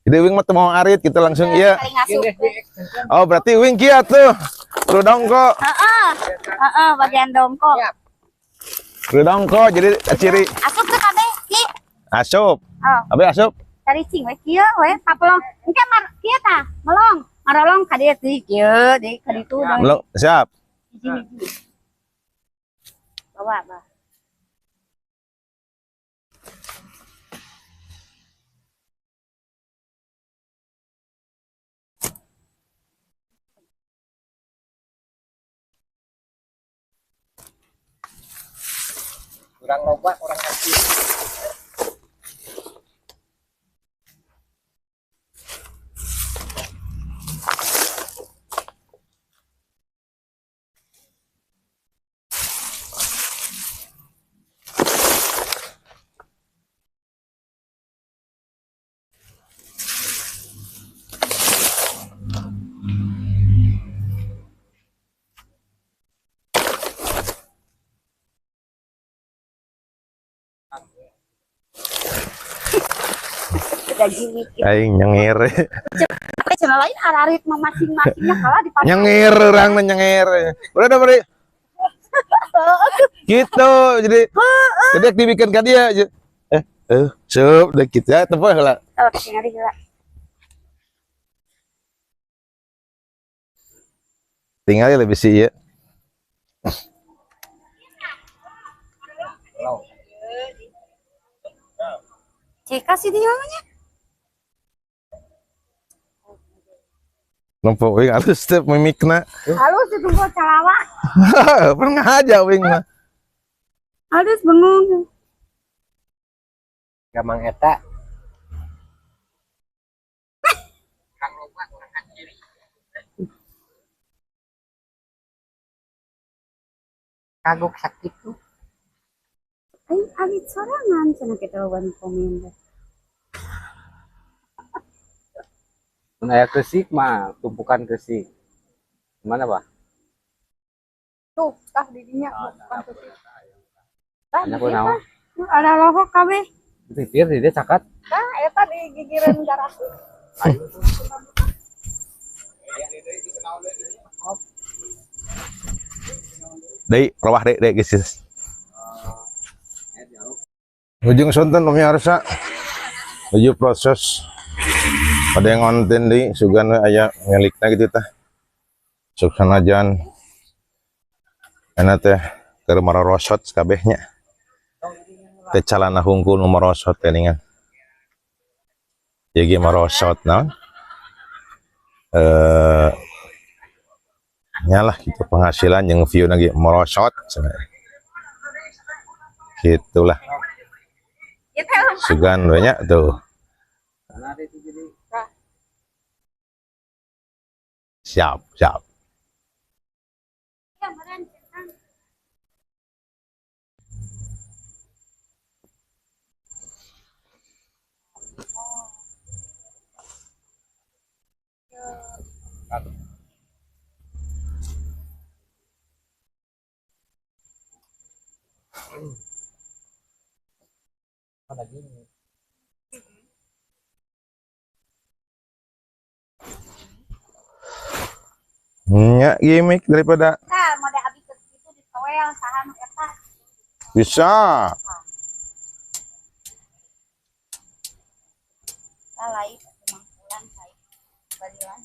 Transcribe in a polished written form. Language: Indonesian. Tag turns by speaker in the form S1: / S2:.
S1: Jadi wing mah mau arit kita langsung iya.
S2: Kali ngasuh.
S1: Oh berarti wing kia tuh. Rudongko.
S2: Bagian dongkok.
S1: Rudongko jadi ciri.
S2: Asup tuh kabeh, Ki.
S1: Asup.
S2: Oh,
S1: Abi asup.
S2: cing we kieu we papelong. Engke mar kieu tah, melong. Marolong ka dieu teh kieu, deui ka ditu.
S1: Belum siap.
S2: Hiji-hiji. Bawa, Bah.
S3: Kurang loba, kurang kecil.
S1: Aing nyengir.
S2: Tapi cenah lain ararit mah masing-masingnya kalah di pasar.
S1: Nyengir orang nyengir. Udah beri. Gitu jadi dibikin kan dia. Sup udah kita tepuk lah.
S2: Oh, tinggal heula.
S1: Tinggal lebih sih ya.
S2: Cika sih dia namanya.
S1: Numpuk wing halus teh mimikna.
S2: Halus itu gua calawa.
S1: Pernah aja wing mah.
S2: Halus bengung.
S3: Gamang eta. Kagok sakit tuh.
S2: Aing alit sorangan cenah kita ban komen.
S3: Aya kesik mah, tumpukan kesik. Mana, Pak?
S2: Tuh, tah di dinya bukan kesik. Tah
S3: Ada kunaon?
S2: ada lohok kabeh.
S3: Pikir dia cakat.
S2: Tah eta di gigireun jarak.
S1: Dei, rawah dek guys. Ujung sonten kami harusnya menuju proses pada yang konten di sugan aya milikna gitu tah suksanajan enak teh keur marosot kabehnya teh calana hungkul nu marosot keningan jadi marosot naon nyalah gitu penghasilan yang view lagi merosot gitulah sugan banyak tuh siap
S3: Ada gini.
S1: nya gimmick daripada
S2: Tah mode abi ke situ di toel saha nu eta.
S1: bisa
S2: Tah lain kemangkulan saya balilan.